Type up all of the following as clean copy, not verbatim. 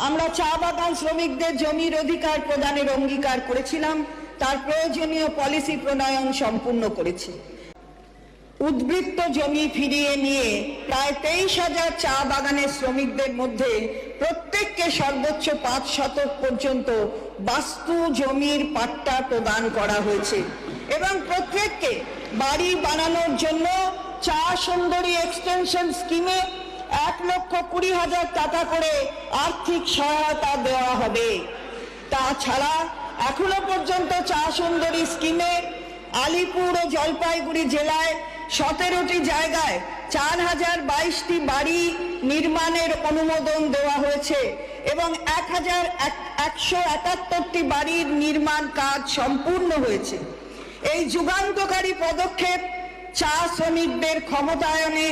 আমরা চা বাগান শ্রমিকদের জমির অধিকার প্রদানের অঙ্গীকার করেছিলাম, তার প্রয়োজনীয় পলিসি প্রণয়ন সম্পূর্ণ করেছি। উদ্বৃত্ত জমি ফিরিয়ে নিয়ে প্রায় 23,000 চা বাগানের শ্রমিকদের মধ্যে প্রত্যেককে সর্বোচ্চ 5 শতক পর্যন্ত বাস্তু জমির পাট্টা প্রদান করা হয়েছে এবং প্রত্যেককে বাড়ি বানানোর জন্য চা সুন্দরী এক্সটেনশন স্কিমে 1,20,000 টাকা করে আর্থিক সহায়তা দেওয়া হবে। তাছাড়া এখনো পর্যন্ত চা সুন্দরী স্কিমে আলিপুর ও জলপাইগুড়ি জেলায় 17টি জায়গায় 4,022টি বাড়ি নির্মাণের অনুমোদন দেওয়া হয়েছে এবং 1,171টি বাড়ির নির্মাণ কাজ সম্পূর্ণ হয়েছে। এই যুগান্তকারী পদক্ষেপ চা শ্রমিকদের ক্ষমতায়নে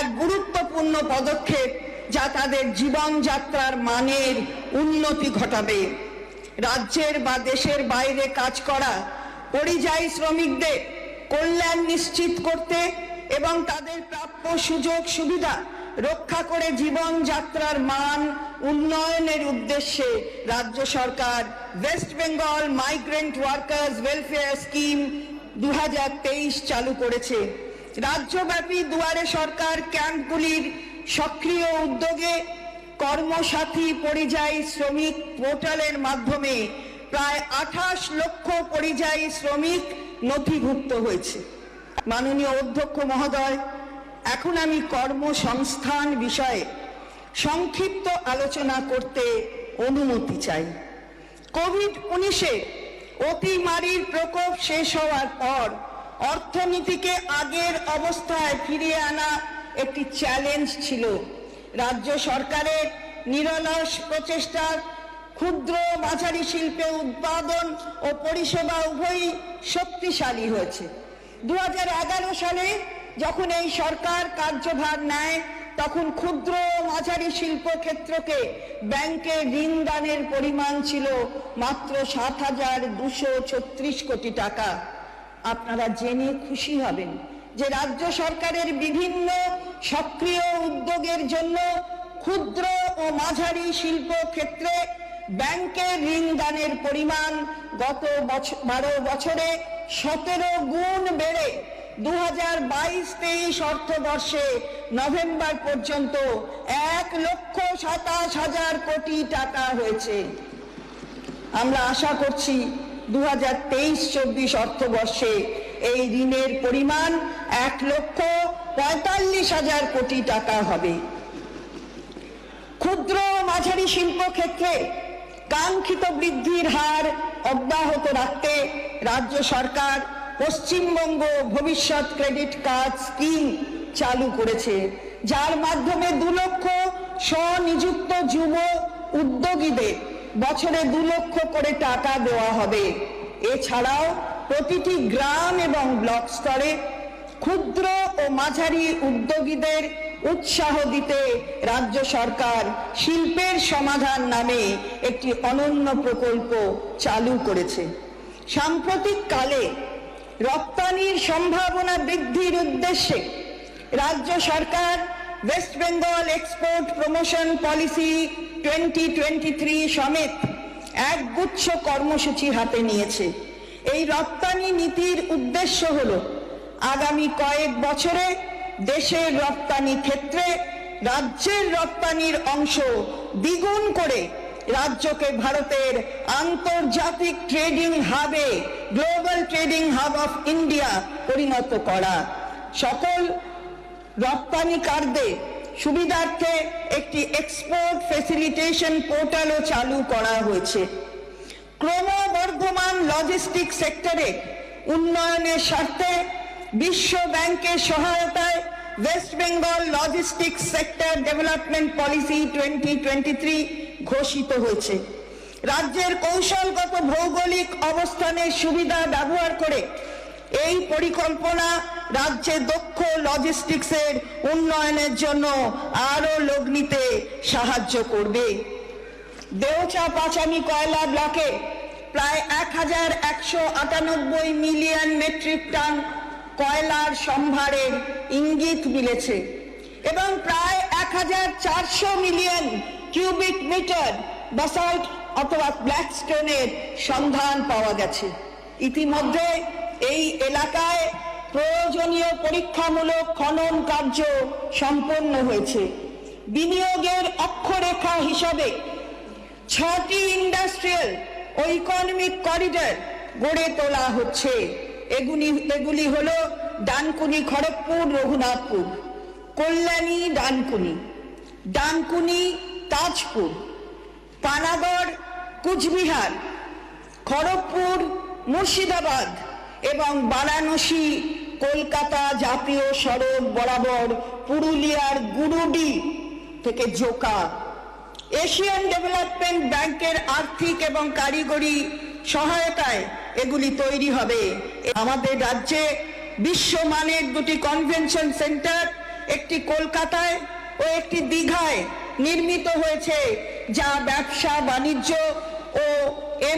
এক গুরুত্বপূর্ণ পদক্ষেপ, যা তাদের জীবনযাত্রার মানের উন্নতি ঘটাবে। রাজ্যের বা দেশের বাইরে কাজ করা পরিযায়ী শ্রমিকদের কল্যাণ নিশ্চিত করতে এবং তাদের প্রাপ্য সুযোগ সুবিধা রক্ষা করে জীবনযাত্রার মান উন্নয়নের উদ্দেশ্যে রাজ্য সরকার West Bengal migrant workers welfare scheme 2023 চালু করেছে। রাজ্যব্যাপী দুয়ারে সরকার ক্যাম্পগুলির সক্রিয় উদ্যোগে কর্মসাথী পরিযায়ী শ্রমিক পোর্টালের মাধ্যমে প্রায় 28 লক্ষ পরিযায়ী শ্রমিক নথিভুক্ত হয়েছে। মাননীয় অধ্যক্ষ মহোদয়, এখন আমি কর্মসংস্থান বিষয়ে সংক্ষিপ্ত আলোচনা করতে অনুমতি চাই। কোভিড-19 অতিমারির প্রকোপ শেষ হওয়ার পর অর্থনীতিকে আগের অবস্থায় ফিরিয়ে আনা একটি চ্যালেঞ্জ ছিল। রাজ্য সরকারের নিরলস প্রচেষ্টার ক্ষুদ্র মাঝারি শিল্পে উৎপাদন ও পরিষেবা উভয়ই শক্তিশালী হয়েছে। 2011 সালে যখন এই সরকার কার্যভার নেয়, তখন ক্ষুদ্র ও মাঝারি শিল্প ক্ষেত্রকে ব্যাংকে ঋণ দানের পরিমাণ ছিল মাত্র 7,236 কোটি টাকা। আপনারা জেনে খুশি হবেন যে রাজ্য সরকারের বিভিন্ন সক্রিয় উদ্যোগের জন্য ক্ষুদ্র ও মাঝারি শিল্প ক্ষেত্রে ব্যাংকের ঋণ দানের পরিমাণ গত 12 বছরে 17 গুণ বেড়ে 2022-23 অর্থবর্ষে নভেম্বর পর্যন্ত 1,27,000 কোটি টাকা হয়েছে। আমরা আশা করছি 2023-24 অর্থবর্ষে এই ঋণের পরিমাণ 1,45,000 কোটি টাকা হবে। ক্ষুদ্র মাঝারি শিল্প ক্ষেত্রে কাঙ্ক্ষিত বৃদ্ধির হার অব্যাহত রাখতে রাজ্য সরকার পশ্চিমবঙ্গ ভবিষ্যৎ ক্রেডিট কার্ড স্কিম চালু করেছে, যার মাধ্যমে 2 লক্ষ স্বনিযুক্ত যুব উদ্যোগীদের বছরে 2 লক্ষ করে টাকা দেওয়া হবে। এছাড়াও প্রতিটি গ্রাম এবং ব্লক স্তরে ক্ষুদ্র ও মাঝারি উদ্যোগীদের উৎসাহ দিতে রাজ্য সরকার শিল্পের সমাধান নামে একটি অনন্য প্রকল্প চালু করেছে। সাম্প্রতিক কালে রপ্তানির সম্ভাবনা বৃদ্ধির উদ্দেশ্যে রাজ্য সরকার West Bengal export promotion policy 2023 সমেত একগুচ্ছ কর্মসূচি হাতে নিয়েছে। এই রপ্তানি নীতির উদ্দেশ্য হল আগামী কয়েক বছরে দেশের রপ্তানি ক্ষেত্রে রাজ্যের রপ্তানির অংশ দ্বিগুণ করে রাজ্যকে ভারতের আন্তর্জাতিক ট্রেডিং হাবে, global trading hub of India পরিণত করা। সকল রপ্তানিকারদের সুবিধার্থে একটি এক্সপোর্ট ফেসিলিটেশন পোর্টালও চালু করা হয়েছে। ক্রমবর্ধমান লজিস্টিক সেক্টরে উন্নয়নের স্বার্থে বিশ্ব ব্যাংকের সহায়তায় West Bengal logistics sector development policy 2023 ঘোষিত হয়েছে। রাজ্যের কৌশলগত ভৌগোলিক অবস্থানের সুবিধা ব্যবহার করে এই পরিকল্পনা রাজ্যে দক্ষ লজিস্টিক্সের উন্নয়নের জন্য আরো লোক নিতে সাহায্য করবে। দেওচা পাঁচামি কয়লা ব্লকে প্রায় 1,198 মিলিয়ন মেট্রিক টন কয়লার সম্ভারের ইঙ্গিত মিলেছে এবং প্রায় 1,400 মিলিয়ন কিউবিক মিটার বাসাল্ট অথবা ব্ল্যাক স্টোনের সন্ধান পাওয়া গেছে। ইতিমধ্যে এই এলাকায় প্রয়োজনীয় পরীক্ষামূলক খনন কার্য সম্পন্ন হয়েছে। বিনিয়োগের অক্ষরেখা হিসাবে 6টি ইন্ডাস্ট্রিয়াল ও ইকোনমিক করিডর গড়ে তোলা হচ্ছে। এগুলি হলো ডানকুনি খড়গপুর রঘুনাথপুর, কল্যাণী ডানকুনি, ডানকুনি তাজপুর, পানাগড় কুচবিহার, খড়গপুর মুর্শিদাবাদ এবং বারাণসী কলকাতা জাতীয় সড়ক বরাবর পুরুলিয়ার গুরুডি থেকে জোকা। এশিয়ান ডেভেলপমেন্ট ব্যাংকের আর্থিক এবং কারিগরি সহায়তায় এগুলি তৈরি হবে। আমাদের রাজ্যে বিশ্বমানের 2টি কনভেনশন সেন্টার, একটি কলকাতায় ও একটি দীঘায় নির্মিত হয়েছে, যা ব্যবসা বাণিজ্য ও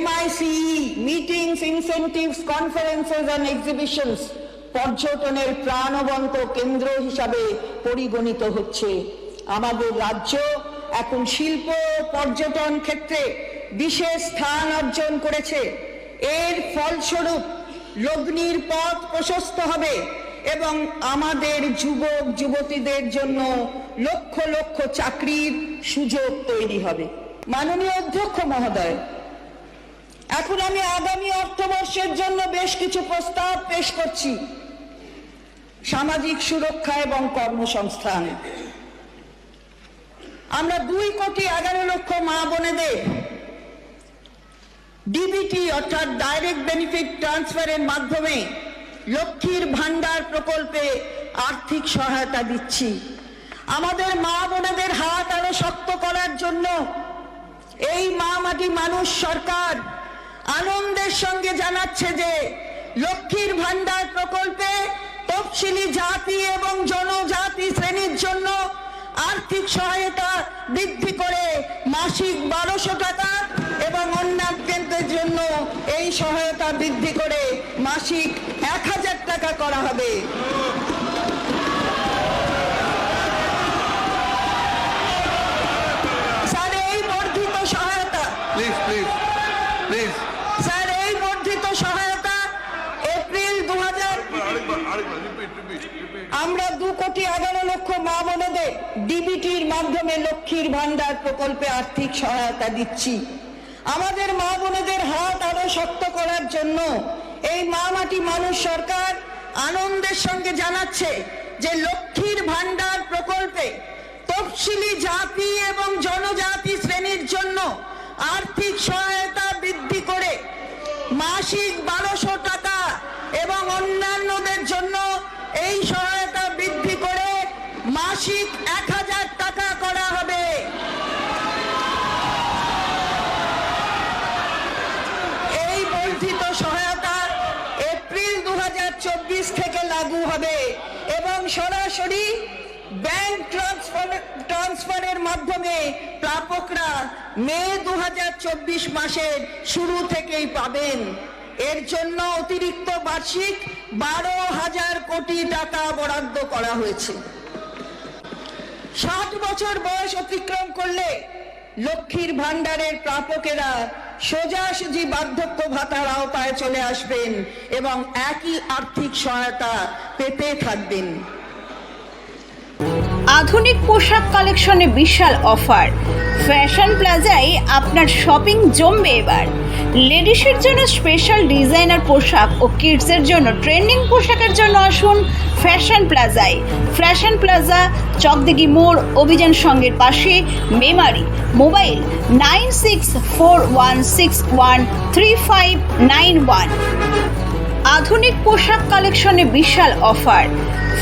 MICE meetings, incentives, conferences and exhibitions পর্যটনের প্রাণবন্ত কেন্দ্র হিসাবে পরিগণিত হচ্ছে। আমাদের রাজ্য এখন শিল্প পর্যটন ক্ষেত্রে বিশেষ স্থান অর্জন করেছে। এর ফলস্বরূপ লগ্নির পথ প্রশস্ত হবে এবং আমাদের যুবক যুবতীদের জন্য লক্ষ লক্ষ চাকরির সুযোগ তৈরি হবে। মাননীয় অধ্যক্ষ মহোদয়, এখন আমি আগামী অর্থবর্ষের জন্য বেশ কিছু প্রস্তাব পেশ করছি। সামাজিক সুরক্ষা এবং কর্মসংস্থান। আমরা 2,11,00,000 মা বোনেদের ডিবিটি অর্থাৎ ডাইরেক্ট বেনিফিট ট্রান্সফারের মাধ্যমে লক্ষ্মীর ভান্ডার প্রকল্পে আর্থিক সহায়তা দিচ্ছি। আমাদের মা বোনেদের হাত আরো শক্ত করার জন্য এই মা মাটি মানুষ সরকার আনন্দের সঙ্গে জানাচ্ছে যে লক্ষ্মীর ভান্ডার প্রকল্পে তফসিলি জাতি এবং জনজাতি শ্রেণীর জন্য আর্থিক সহায়তা বৃদ্ধি করে মাসিক 1200 টাকা এবং অন্যান্যদের জন্য এই সহায়তা বৃদ্ধি করে মাসিক 1000 টাকা করা হবে। স্যার, এই বর্ধিত সহায়তা স্যার এই বর্ধিত সহায়তা এপ্রিল 2000 আমরা 2,11,00,000 মা বোনেদের ডিবিটির মাধ্যমে লক্ষ্মীর ভান্ডার প্রকল্পে আর্থিক সহায়তা দিচ্ছি। আমাদের মা বোনেদের হাত আরো শক্ত করার জন্য এই মা মাটি মানুষ সরকার আনন্দের সঙ্গে জানাচ্ছে যে লক্ষ্মীর ভান্ডার প্রকল্পে তফসিলি জাতি এবং জনজাতি শ্রেণীর জন্য আর্থিক সহায়তা বৃদ্ধি করে মাসিক 1200 টাকা এবং অন্যান্যদের জন্য এই সহায়তা বৃদ্ধি করে মাসিক 1000 টাকা করা হবে। এই বর্ধিত সহায়তা এপ্রিল 2024 থেকে লাগু হবে এবং সরাসরি ব্যাংক ট্রান্সফারের মাধ্যমে প্রাপকরা মে 2024 মাসের শুরু থেকেই পাবেন। এর জন্য অতিরিক্ত বার্ষিক 12,000 কোটি টাকা বরাদ্দ করা হয়েছে। 60 বছর বয়স অতিক্রম করলে লক্ষ্মীর ভান্ডারের প্রাপকেরা সোজাসুজি বার্ধক্য ভাতার আওতায় চলে আসবেন এবং একই আর্থিক সহায়তা পেতে থাকবেন। আধুনিক পোশাক কালেকশনে বিশাল অফার। ফ্যাশন প্লাজায় আপনার শপিং জমবে এবার। লেডিসের জন্য স্পেশাল ডিজাইনার পোশাক ও কিডসের জন্য ট্রেন্ডিং পোশাকের জন্য আসুন ফ্যাশন প্লাজায়। ফ্যাশন প্লাজা, চকদিঘি মোড়, অভিযান সংঘের পাশে, মেমারি। মোবাইল 9641613591। আধুনিক পোশাক কালেকশনে বিশাল অফার।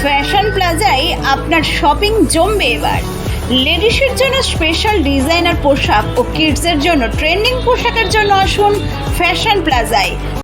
ফ্যাশন প্লাজায় আপনার শপিং জমবে এবার। লেডিসের জন্য স্পেশাল ডিজাইনার পোশাক ও কিডসের জন্য ট্রেন্ডিং পোশাকের জন্য আসুন ফ্যাশন প্লাজায়।